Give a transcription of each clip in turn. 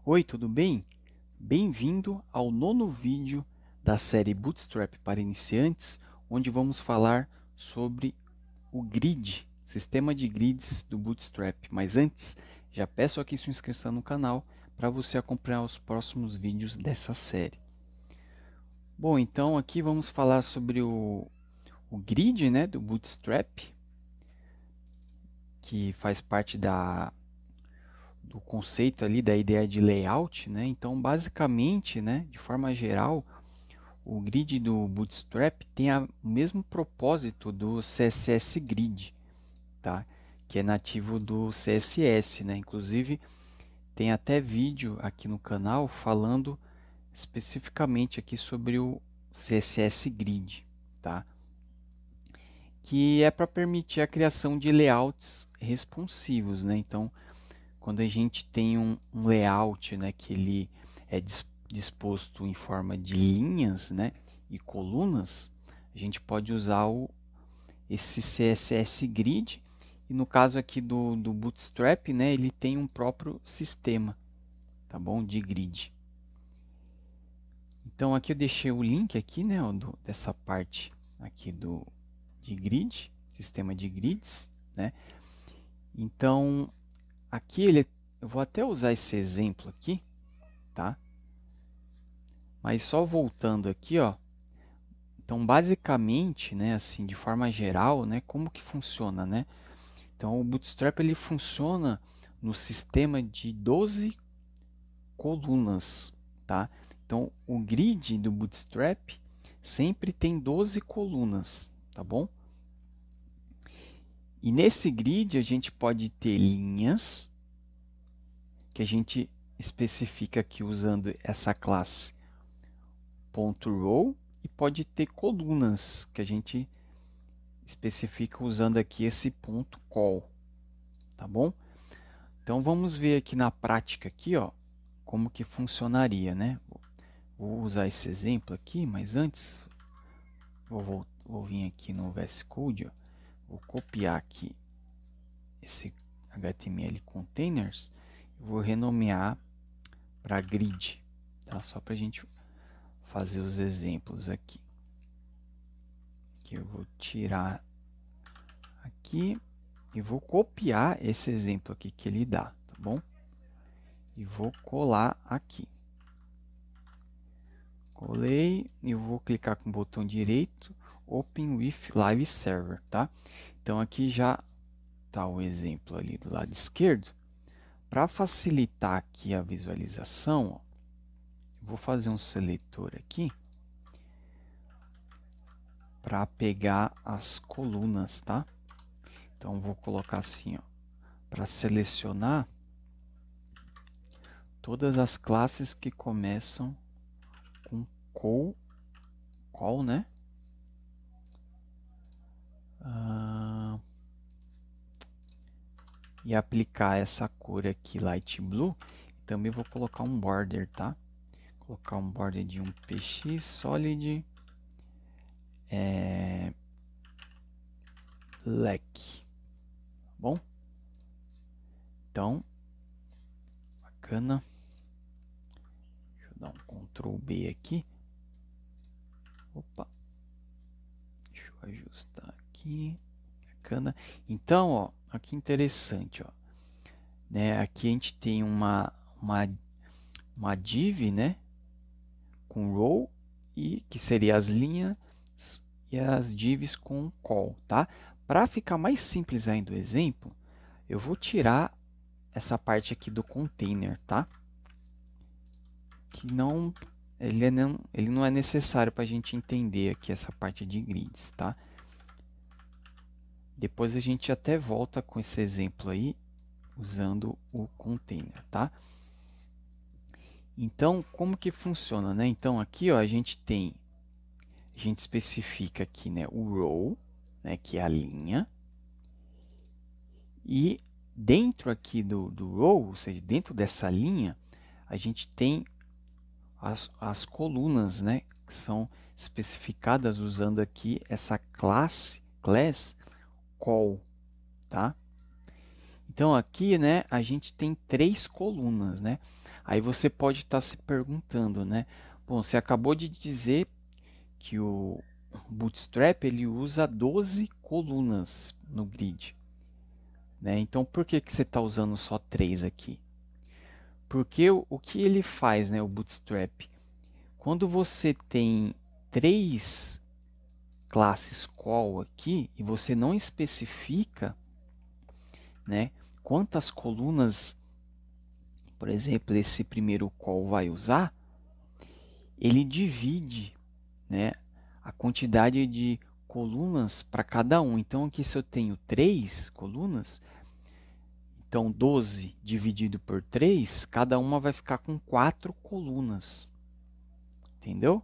Oi, tudo bem? Bem-vindo ao nono vídeo da série Bootstrap para iniciantes, onde vamos falar sobre o grid, sistema de grids do Bootstrap. Mas antes, já peço aqui sua inscrição no canal para você acompanhar os próximos vídeos dessa série. Bom, então aqui vamos falar sobre o grid, né, do Bootstrap, que faz parte do conceito ali da ideia de layout, né? Então, basicamente, né, de forma geral, o grid do Bootstrap tem o mesmo propósito do CSS Grid, tá? Que é nativo do CSS, né? Inclusive, tem até vídeo aqui no canal falando especificamente aqui sobre o CSS Grid, tá? Que é para permitir a criação de layouts responsivos, né? Então, quando a gente tem um layout, né, que ele é disposto em forma de linhas, né, e colunas, a gente pode usar esse CSS Grid, e no caso aqui do Bootstrap, né, ele tem um próprio sistema, tá bom, de grid. Então aqui eu deixei o link aqui, né, dessa parte aqui de grid, sistema de grids, né. Então aqui eu vou até usar esse exemplo aqui, tá? Mas só voltando aqui, ó. Então, basicamente, né, assim, de forma geral, né, como que funciona, né? Então, o Bootstrap ele funciona no sistema de 12 colunas, tá? Então, o grid do Bootstrap sempre tem 12 colunas, tá bom? E nesse grid a gente pode ter linhas que a gente especifica aqui usando essa classe .row, e pode ter colunas que a gente especifica usando aqui esse ponto call, tá bom? Então vamos ver aqui na prática aqui, ó, como que funcionaria, né? Vou usar esse exemplo aqui, mas antes vou vir aqui no VS Code, ó, vou copiar aqui esse HTML containers, vou renomear para grid, tá? Só para a gente fazer os exemplos aqui. Que eu vou tirar aqui e vou copiar esse exemplo aqui que ele dá, tá bom? E vou colar aqui. Colei e vou clicar com o botão direito, Open with Live Server, tá? Então aqui já está o exemplo ali do lado esquerdo. Para facilitar aqui a visualização, ó, vou fazer um seletor aqui para pegar as colunas, tá? Então vou colocar assim, ó, para selecionar todas as classes que começam com call, né? E aplicar essa cor aqui, light blue. Também vou colocar um border, tá? Colocar um border de um px solid black, bom? Então, bacana. Deixa eu dar um Ctrl B aqui. Opa. Deixa eu ajustar aqui. Bacana. Então, ó, aqui interessante, ó. Né? Aqui a gente tem uma div, né? Com row, e que seria as linhas, e as divs com call, tá? Para ficar mais simples ainda o exemplo, eu vou tirar essa parte aqui do container, tá? Que ele não é necessário para a gente entender aqui essa parte de grids, tá? Depois a gente até volta com esse exemplo aí, usando o container, tá? Então, como que funciona, né? Então, aqui, ó, a gente especifica aqui, né, o row, né, que é a linha, e dentro aqui do row, ou seja, dentro dessa linha, a gente tem as colunas, né, que são especificadas usando aqui essa class call, tá? Então aqui, né, a gente tem 3 colunas, né? Aí você pode estar se perguntando, né? Bom, você acabou de dizer que o Bootstrap ele usa 12 colunas no grid, né? Então por que você está usando só 3 aqui? Porque o que ele faz, né, o Bootstrap? Quando você tem 3 classes call aqui e você não especifica, né, quantas colunas, por exemplo, esse primeiro call vai usar, ele divide, né, a quantidade de colunas para cada um. Então aqui se eu tenho 3 colunas, então 12 dividido por 3, cada uma vai ficar com 4 colunas. Entendeu?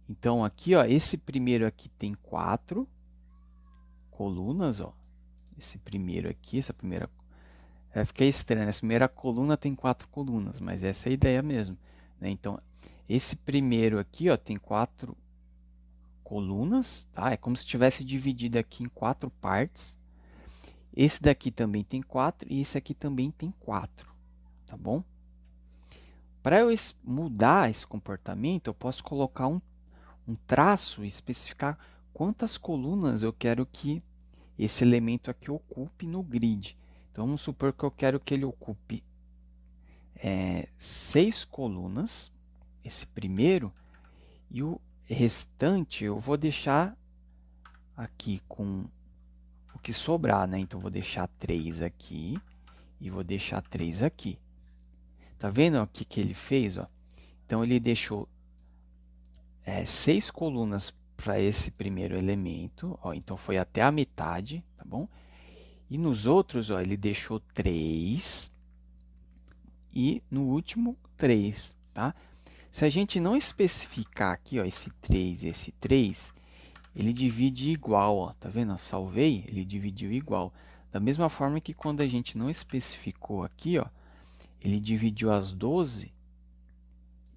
Então aqui, ó, esse primeiro aqui tem 4 colunas, ó. Esse primeiro aqui, essa primeira... fica estranho, essa primeira coluna tem 4 colunas, mas essa é a ideia mesmo, né? Então, esse primeiro aqui, ó, tem 4 colunas, tá? É como se tivesse dividido aqui em 4 partes. Esse daqui também tem 4 e esse aqui também tem 4, tá bom? Para eu mudar esse comportamento, eu posso colocar um traço e especificar quantas colunas eu quero que esse elemento aqui ocupe no grid. Então, vamos supor que eu quero que ele ocupe 6 colunas, esse primeiro, e o restante eu vou deixar aqui com o que sobrar, né? Então, vou deixar 3 aqui e vou deixar 3 aqui. Tá vendo o que ele fez? Ó? Então, ele deixou 6 colunas para esse primeiro elemento, ó, então foi até a metade, tá bom? E nos outros, ó, ele deixou 3 e no último 3, tá? Se a gente não especificar aqui, ó, esse 3 e esse 3, ele divide igual, ó, tá vendo? Eu salvei, ele dividiu igual. Da mesma forma que quando a gente não especificou aqui, ó, ele dividiu as 12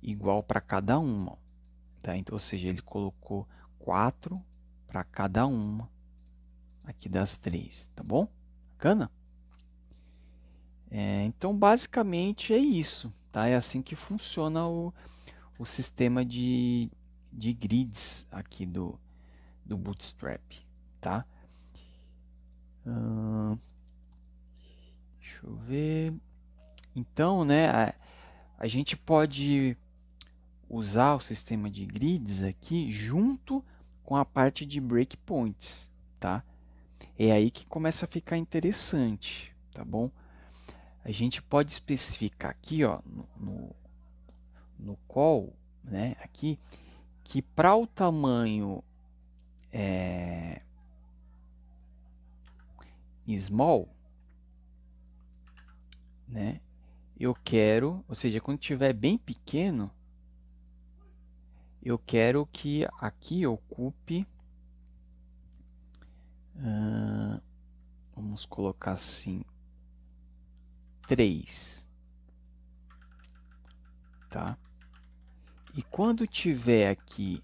igual para cada uma, ó. Tá? Então, ou seja, ele colocou 4 para cada uma aqui das 3, tá bom? Bacana? Então, basicamente é isso, tá? É assim que funciona o sistema de grids aqui do Bootstrap, tá? Deixa eu ver. Então, né, a gente pode usar o sistema de grids aqui junto com a parte de breakpoints, tá? É aí que começa a ficar interessante, tá bom? A gente pode especificar aqui, ó, no call, né, aqui, que para o tamanho small, né, eu quero, ou seja, quando tiver bem pequeno, eu quero que aqui ocupe, vamos colocar assim, 3, tá? E quando tiver aqui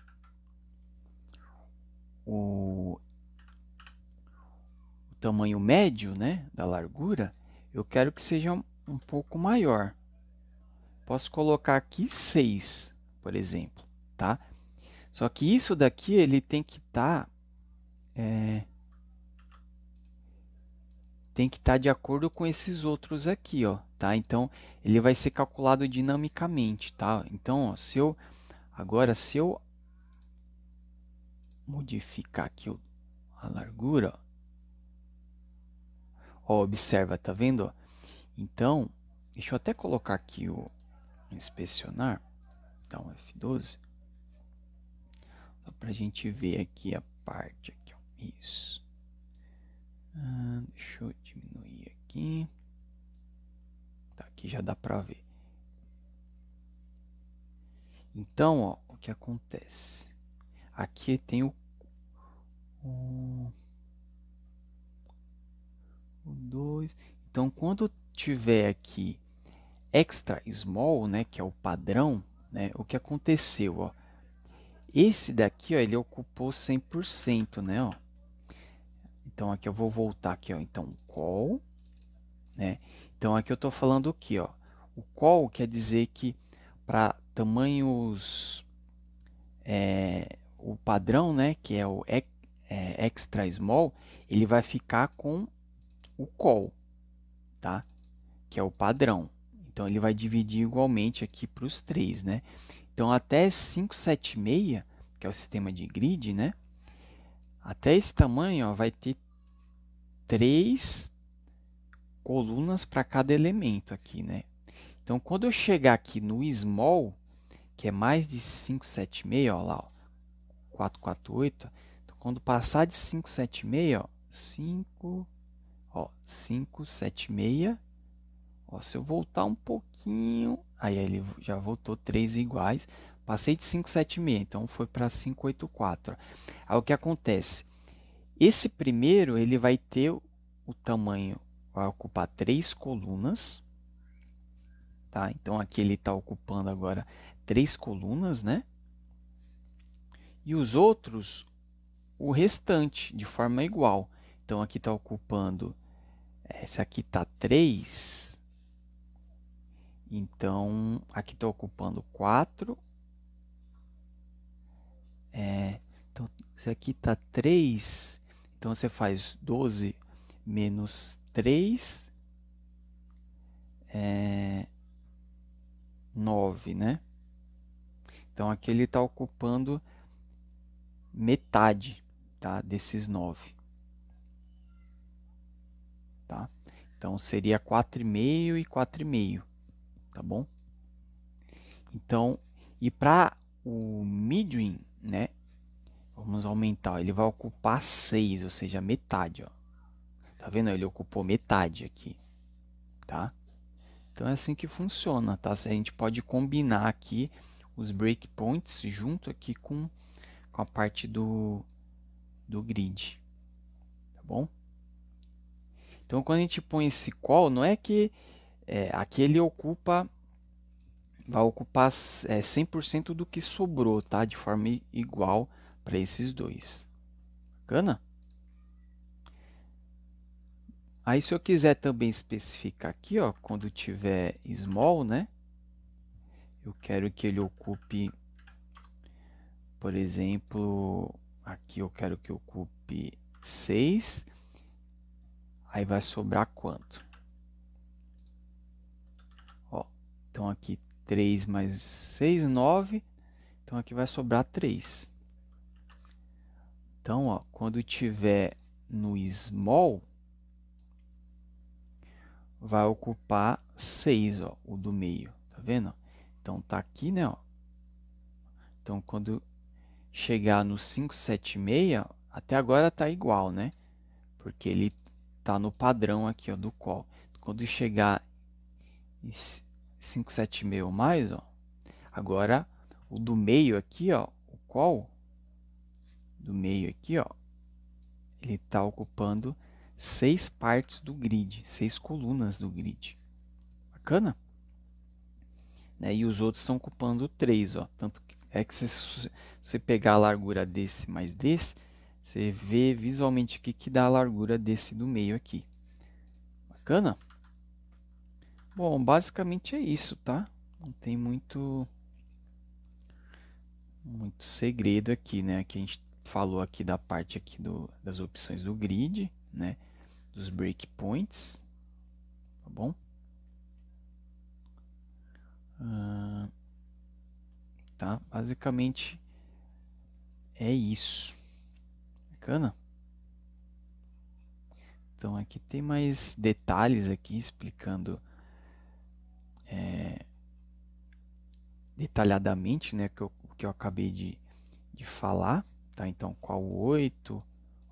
o tamanho médio, né, da largura, eu quero que seja um pouco maior. Posso colocar aqui 6, por exemplo, tá? Só que isso daqui ele tem que estar de acordo com esses outros aqui, ó, tá? Então ele vai ser calculado dinamicamente, tá? Então, ó, se eu modificar aqui a largura, ó, observa, tá vendo? Ó? Então, deixa eu até colocar aqui o inspecionar, dá um F12, só para a gente ver aqui a parte aqui, ó. Isso. Deixa eu diminuir aqui. Tá, aqui já dá para ver. Então, ó, o que acontece? Aqui tem o 2. Então, quando tiver aqui extra small, né, que é o padrão, né, o que aconteceu, ó? Esse daqui, ó, ele ocupou 100%, né, ó. Então, aqui eu vou voltar aqui, ó. Então, call, né? Então, aqui eu tô falando o quê, ó? O call quer dizer que para tamanhos, o padrão, né, que é o extra small, ele vai ficar com o call, tá? Que é o padrão. Então ele vai dividir igualmente aqui para os três, né? Então até 576, que é o sistema de grid, né? Até esse tamanho, ó, vai ter 3 colunas para cada elemento aqui, né? Então quando eu chegar aqui no small, que é mais de 576, ó lá, ó, 448, então quando passar de 576, ó, 576, ó, se eu voltar um pouquinho, aí ele já voltou 3 iguais, passei de 576, então foi para 584. Aí o que acontece? Esse primeiro, ele vai ter o tamanho, vai ocupar 3 colunas, tá? Então aqui ele está ocupando agora 3 colunas, né? E os outros, o restante, de forma igual. Então aqui está ocupando, esse aqui está 3, então aqui está ocupando 4. Então esse aqui está 3, então você faz 12 menos 3, 9, né? Então aqui ele está ocupando metade, tá, desses 9. Tá? Então seria 4,5 e 4,5, tá bom? Então, e para o medium, né? Vamos aumentar, ele vai ocupar 6, ou seja, metade, ó. Tá vendo? Ele ocupou metade aqui, tá? Então é assim que funciona, tá? A gente pode combinar aqui os breakpoints junto aqui com a parte do grid, tá bom? Então quando a gente põe esse call, não é que aqui ele vai ocupar 100% do que sobrou, tá? De forma igual para esses dois. Bacana? Aí se eu quiser também especificar aqui, ó, quando tiver small, né? Eu quero que ele ocupe, por exemplo, aqui eu quero que ocupe 6. Aí vai sobrar quanto? Ó, então aqui 3 mais 6, 9. Então aqui vai sobrar 3. Então, ó, quando tiver no small, vai ocupar 6, ó, o do meio, tá vendo? Então tá aqui, né, ó. Então quando chegar no 576, até agora tá igual, né? Porque ele tá no padrão aqui, ó, do call. Quando chegar em 576 ou mais, ó, agora o do meio aqui, ó, o call do meio aqui, ó, ele tá ocupando 6 partes do grid, 6 colunas do grid. Bacana? Né? E os outros estão ocupando 3, ó. Tanto que se você pegar a largura desse mais desse, você vê visualmente o que dá a largura desse do meio aqui. Bacana? Bom, basicamente é isso, tá? Não tem muito segredo aqui, né? Que a gente falou aqui da parte aqui das opções do grid, né? Dos breakpoints, tá bom? Tá? Basicamente é isso. Bacana? Então aqui tem mais detalhes aqui explicando detalhadamente, né, que eu acabei de falar, tá? Então qual 8,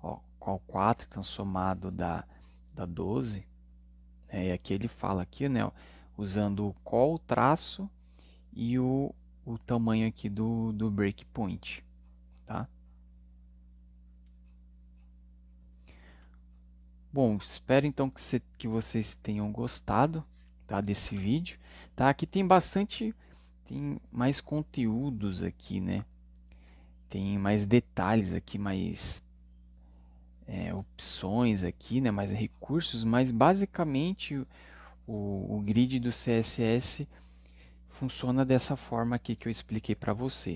ó, qual 4 que estão somado da 12, né? E aqui ele fala aqui, né, ó, usando o qual traço e o tamanho aqui do breakpoint, tá? Bom, espero então que vocês tenham gostado, tá, desse vídeo, tá? Aqui tem mais conteúdos aqui, né? Tem mais detalhes aqui, mais opções aqui, né? Mais recursos, mas basicamente o grid do CSS funciona dessa forma aqui que eu expliquei para você.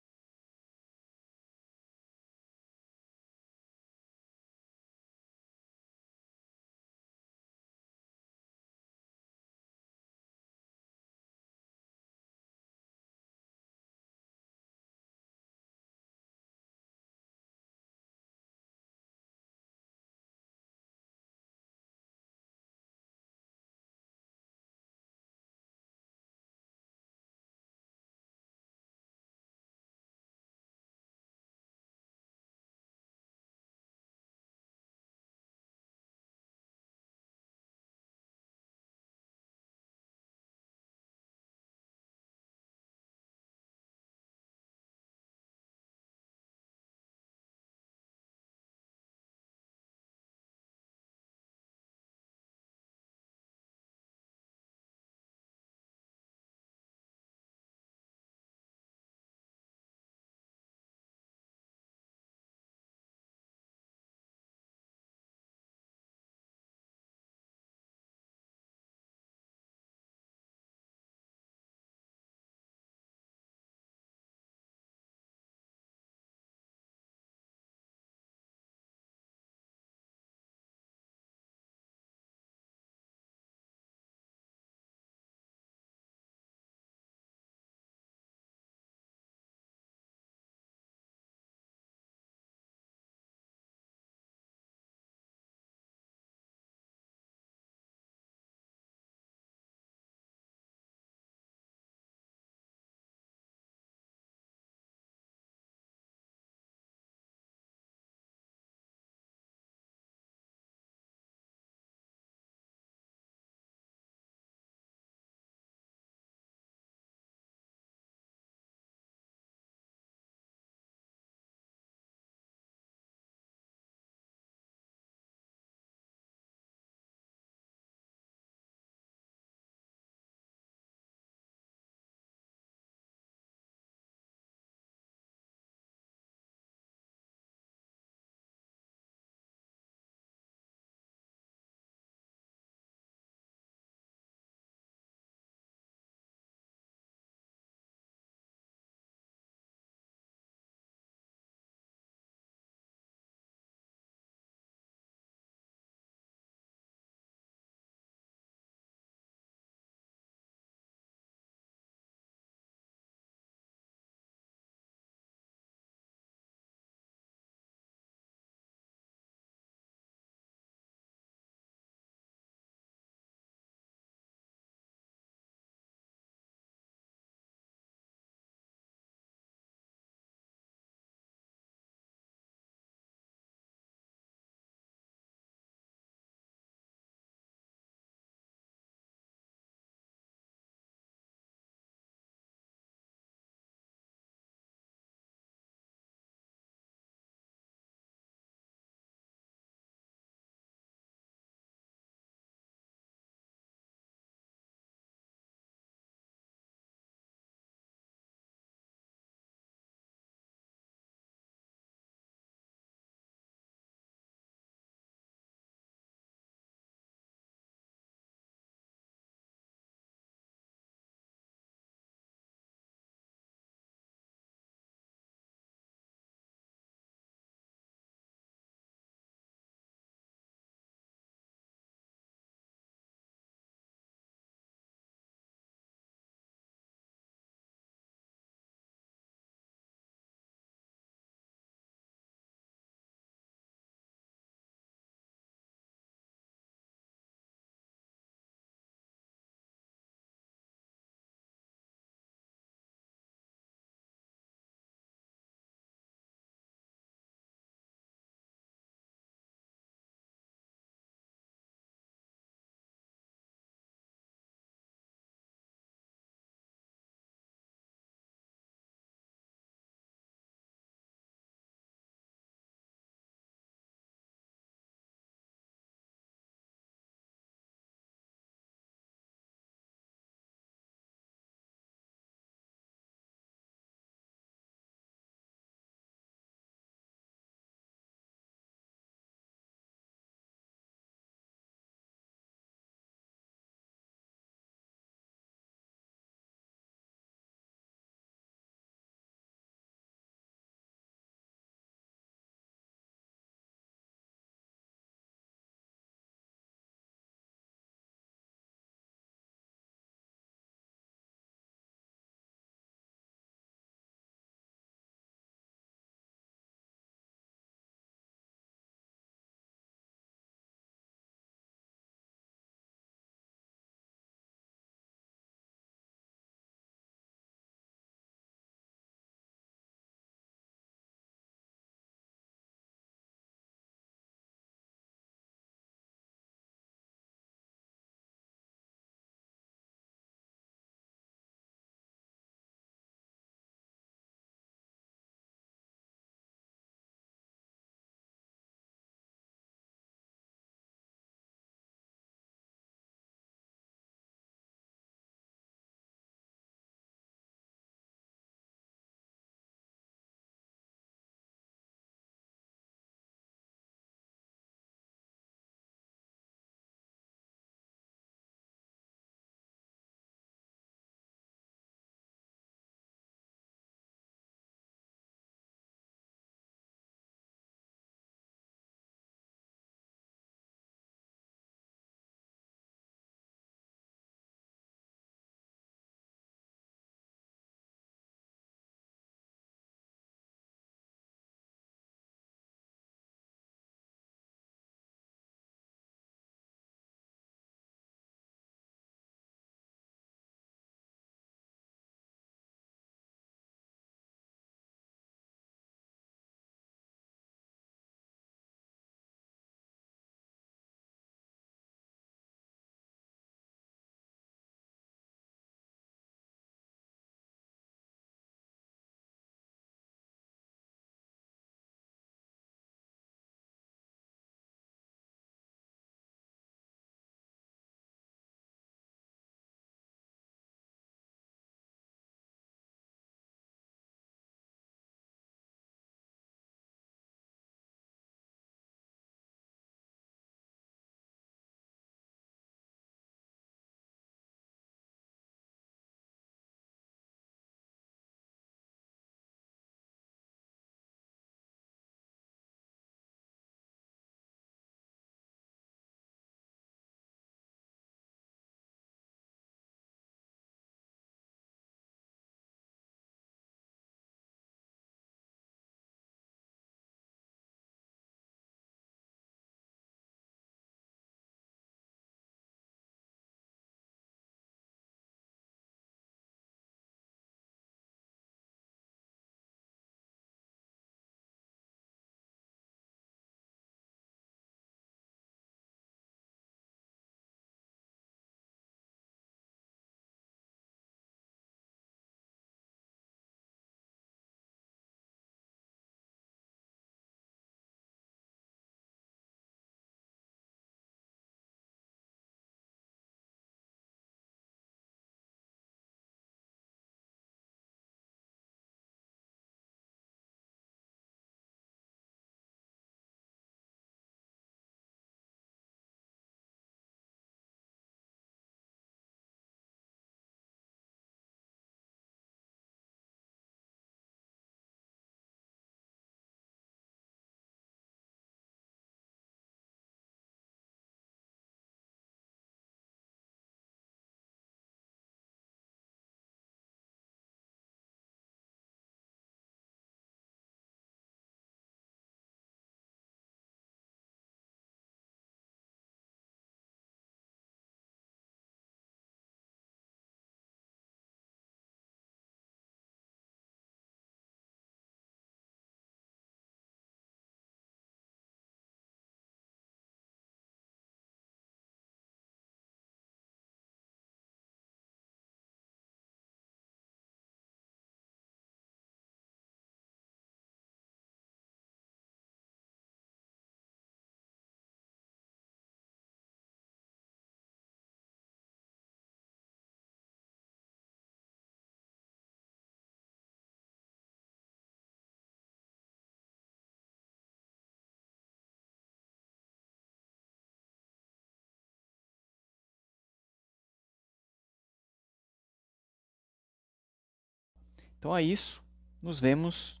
Então é isso. Nos vemos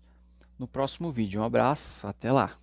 no próximo vídeo. Um abraço, até lá.